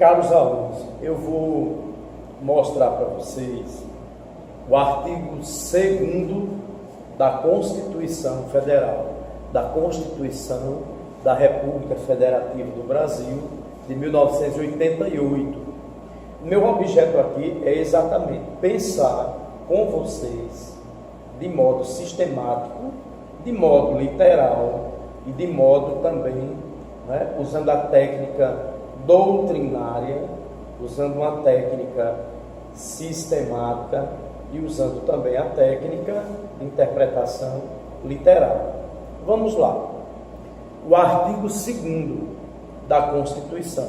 Caros alunos, eu vou mostrar para vocês o artigo 2º da Constituição Federal, da Constituição da República Federativa do Brasil, de 1988. Meu objeto aqui é exatamente pensar com vocês de modo sistemático, de modo literal e de modo também, usando a técnica doutrinária, usando uma técnica sistemática e usando também a técnica de interpretação literal. Vamos lá. O artigo 2º da Constituição.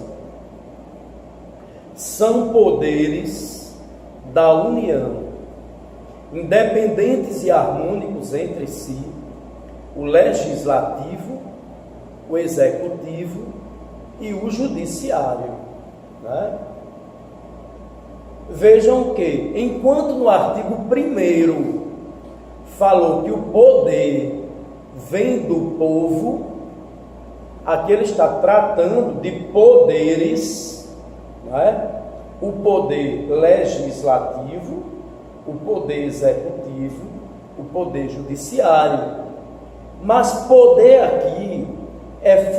São poderes da União, independentes e harmônicos entre si, o legislativo, o executivo e o judiciário. Vejam que, enquanto no artigo 1º falou que o poder vem do povo, aqui ele está tratando de poderes, o poder legislativo, o poder executivo, o poder judiciário. Mas poder aqui é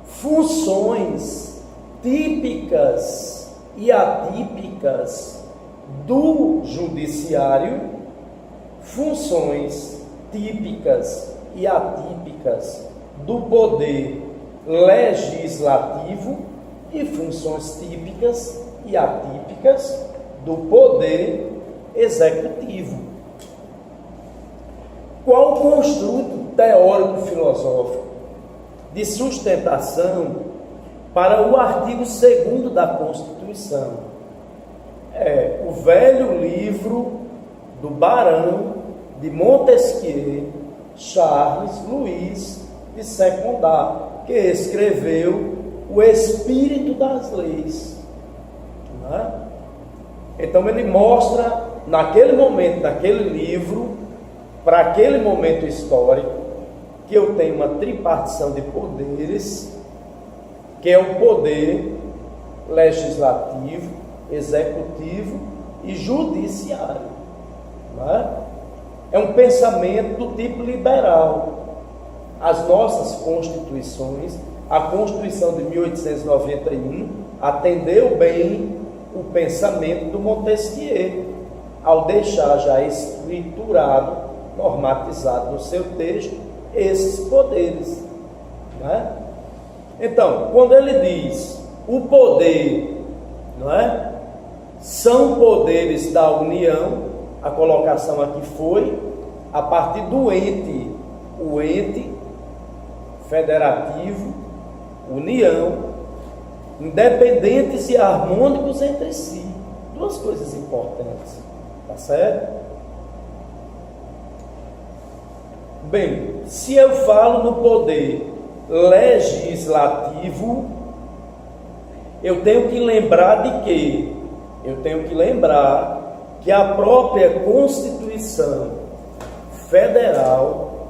funções típicas e atípicas do judiciário, funções típicas e atípicas do poder legislativo e funções típicas e atípicas do poder executivo. Qual o construto teórico-filosófico de sustentação para o artigo 2º da Constituição? É o velho livro do Barão de Montesquieu, Charles Louis de Secondá, que escreveu O Espírito das Leis. Então ele mostra, naquele momento, naquele livro, para aquele momento histórico, que eu tenho uma tripartição de poderes, que é o poder legislativo, executivo e judiciário. É um pensamento do tipo liberal. As nossas constituições, a Constituição de 1891, atendeu bem o pensamento do Montesquieu, ao deixar já escriturado, normatizado no seu texto, esses poderes. Então, quando ele diz o poder, são poderes da União, a colocação aqui foi a partir do ente, o ente federativo, União, independentes e harmônicos entre si. Duas coisas importantes, tá certo? Bem, se eu falo no poder legislativo, eu tenho que lembrar de quê? Eu tenho que lembrar que a própria Constituição Federal,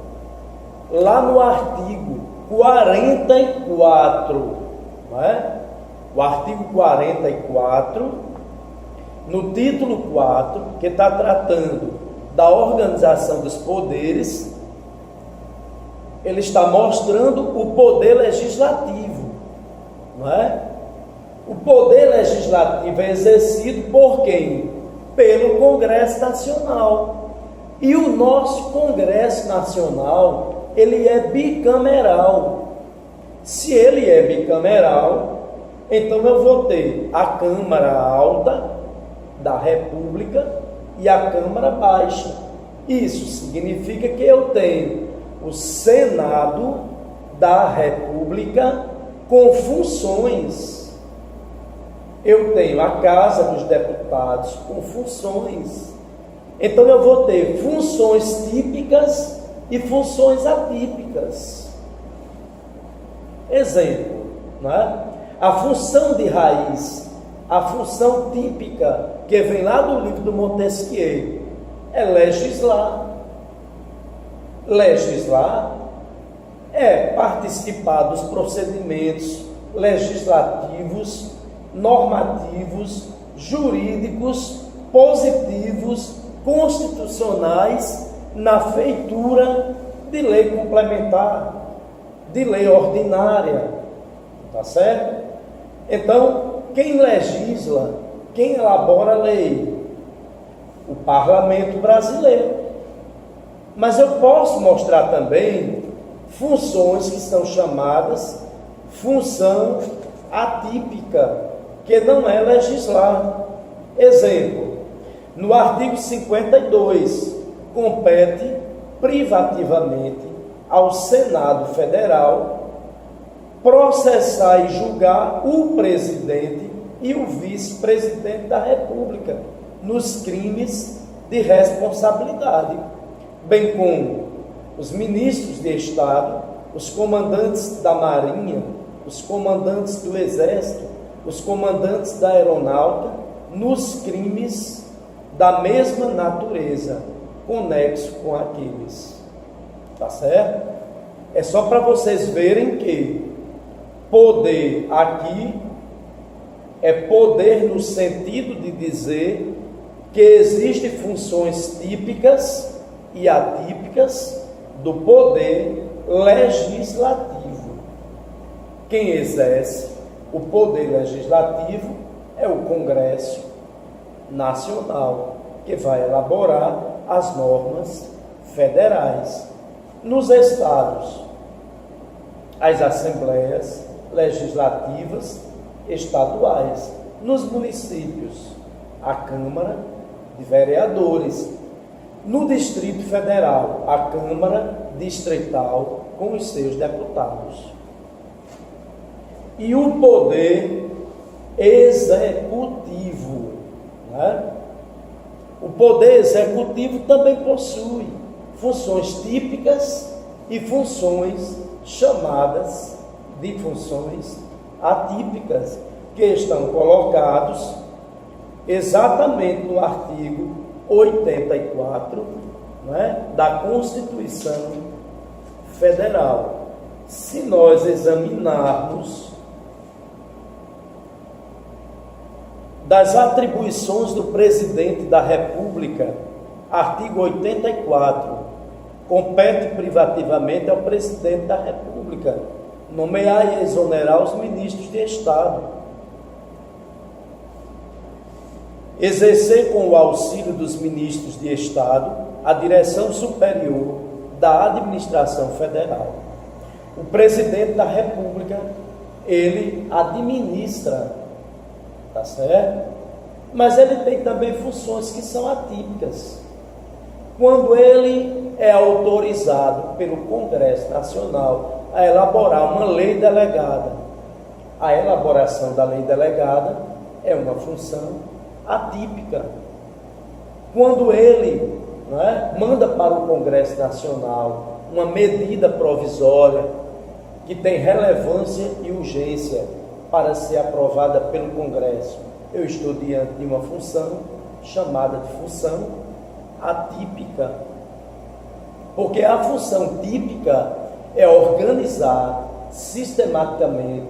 lá no artigo 44, o artigo 44, no título 4, que está tratando da organização dos poderes, ele está mostrando o poder legislativo. O poder legislativo é exercido por quem? Pelo Congresso Nacional. E o nosso Congresso Nacional, ele é bicameral. Se ele é bicameral, então eu vou ter a Câmara Alta da República e a Câmara Baixa. Isso significa que eu tenho o Senado da República com funções. Eu tenho a Casa dos Deputados com funções. Então eu vou ter funções típicas e funções atípicas. Exemplo, a função de raiz, a função típica, que vem lá do livro do Montesquieu, é legislar. Legislar é participar dos procedimentos legislativos, normativos, jurídicos, positivos, constitucionais na feitura de lei complementar, de lei ordinária, tá certo? Então, quem legisla, quem elabora a lei? O parlamento brasileiro. Mas eu posso mostrar também funções que são chamadas função atípica, que não é legislar. Exemplo, no artigo 52, compete privativamente ao Senado Federal processar e julgar o presidente e o vice-presidente da República nos crimes de responsabilidade, bem como os ministros de Estado, os comandantes da Marinha, os comandantes do Exército, os comandantes da Aeronáutica, nos crimes da mesma natureza, conexo com aqueles. Tá certo? É só para vocês verem que poder aqui é poder no sentido de dizer que existem funções típicas e atípicas do poder legislativo. Quem exerce o poder legislativo é o Congresso Nacional, que vai elaborar as normas federais. Nos estados, as assembleias legislativas estaduais. Nos municípios, a Câmara de Vereadores. No Distrito Federal, a Câmara Distrital com os seus deputados. E o poder executivo, né? O poder executivo também possui funções típicas e funções chamadas de funções atípicas, que estão colocados exatamente no artigo 84, né, da Constituição Federal. Se nós examinarmos das atribuições do presidente da República, artigo 84, compete privativamente ao presidente da República nomear e exonerar os ministros de Estado, exercer com o auxílio dos ministros de Estado a direção superior da administração federal. O presidente da República, ele administra, tá certo? Mas ele tem também funções que são atípicas. Quando ele é autorizado pelo Congresso Nacional a elaborar uma lei delegada, a elaboração da lei delegada é uma função atípica. Quando ele, né, manda para o Congresso Nacional uma medida provisória que tem relevância e urgência para ser aprovada pelo Congresso, eu estou diante de uma função chamada de função atípica. Porque a função típica é organizar sistematicamente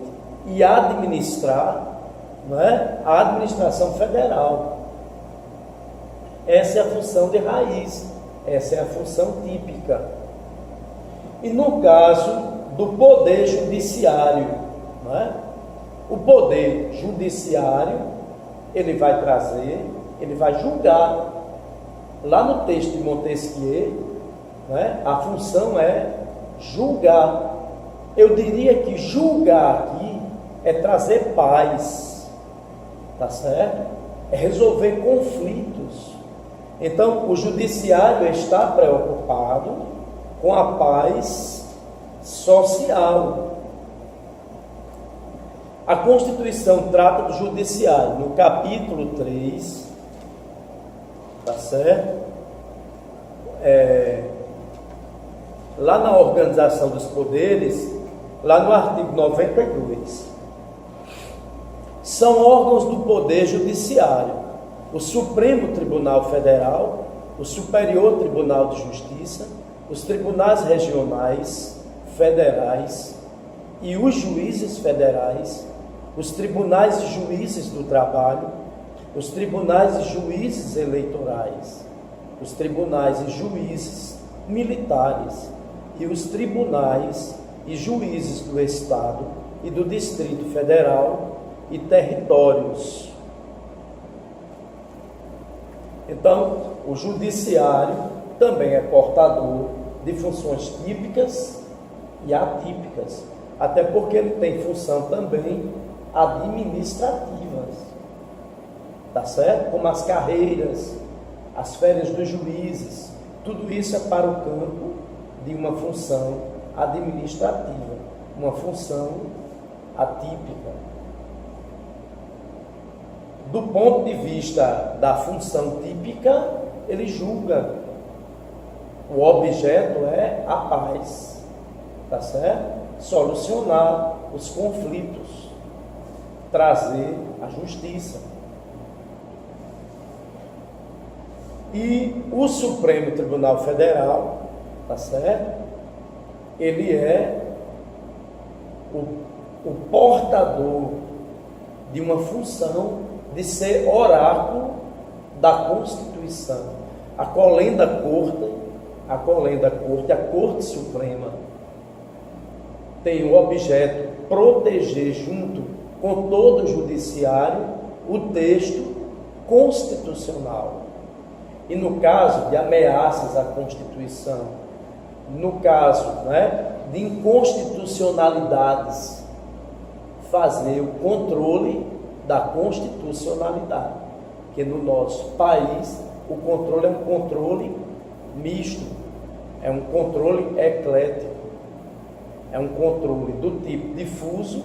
e administrar, não é, a administração federal. Essa é a função de raiz, essa é a função típica. E no caso do poder judiciário, não é? O poder judiciário, ele vai trazer, ele vai julgar. Lá no texto de Montesquieu, não é? A função é julgar. Eu diria que julgar aqui é trazer paz, tá certo? É resolver conflitos. Então, o judiciário está preocupado com a paz social. A Constituição trata do judiciário no capítulo 3, tá certo? Lá na organização dos poderes, lá no artigo 92, são órgãos do Poder Judiciário: o Supremo Tribunal Federal, o Superior Tribunal de Justiça, os tribunais regionais, federais e os juízes federais, os tribunais e juízes do trabalho, os tribunais e juízes eleitorais, os tribunais e juízes militares e os tribunais e juízes do Estado e do Distrito Federal e territórios. Então, o judiciário também é portador de funções típicas e atípicas, até porque ele tem função também administrativas, tá certo? Como as carreiras, as férias dos juízes, tudo isso é para o campo de uma função administrativa, uma função atípica. Do ponto de vista da função típica, ele julga. O objeto é a paz, tá certo? Solucionar os conflitos, trazer a justiça. E o Supremo Tribunal Federal, tá certo? Ele é o portador de uma função de ser oráculo da Constituição. Acolhendo a Corte Suprema tem o objeto proteger, junto com todo o judiciário, o texto constitucional. E no caso de ameaças à Constituição, no caso, de inconstitucionalidades, fazer o controle da constitucionalidade. Porque no nosso país o controle é um controle misto, é um controle eclético, é um controle do tipo difuso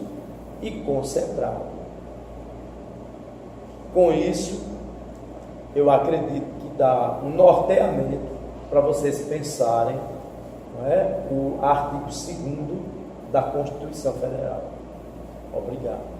e concentrado. Com isso, eu acredito que dá um norteamento para vocês pensarem, o artigo 2º da Constituição Federal. Obrigado.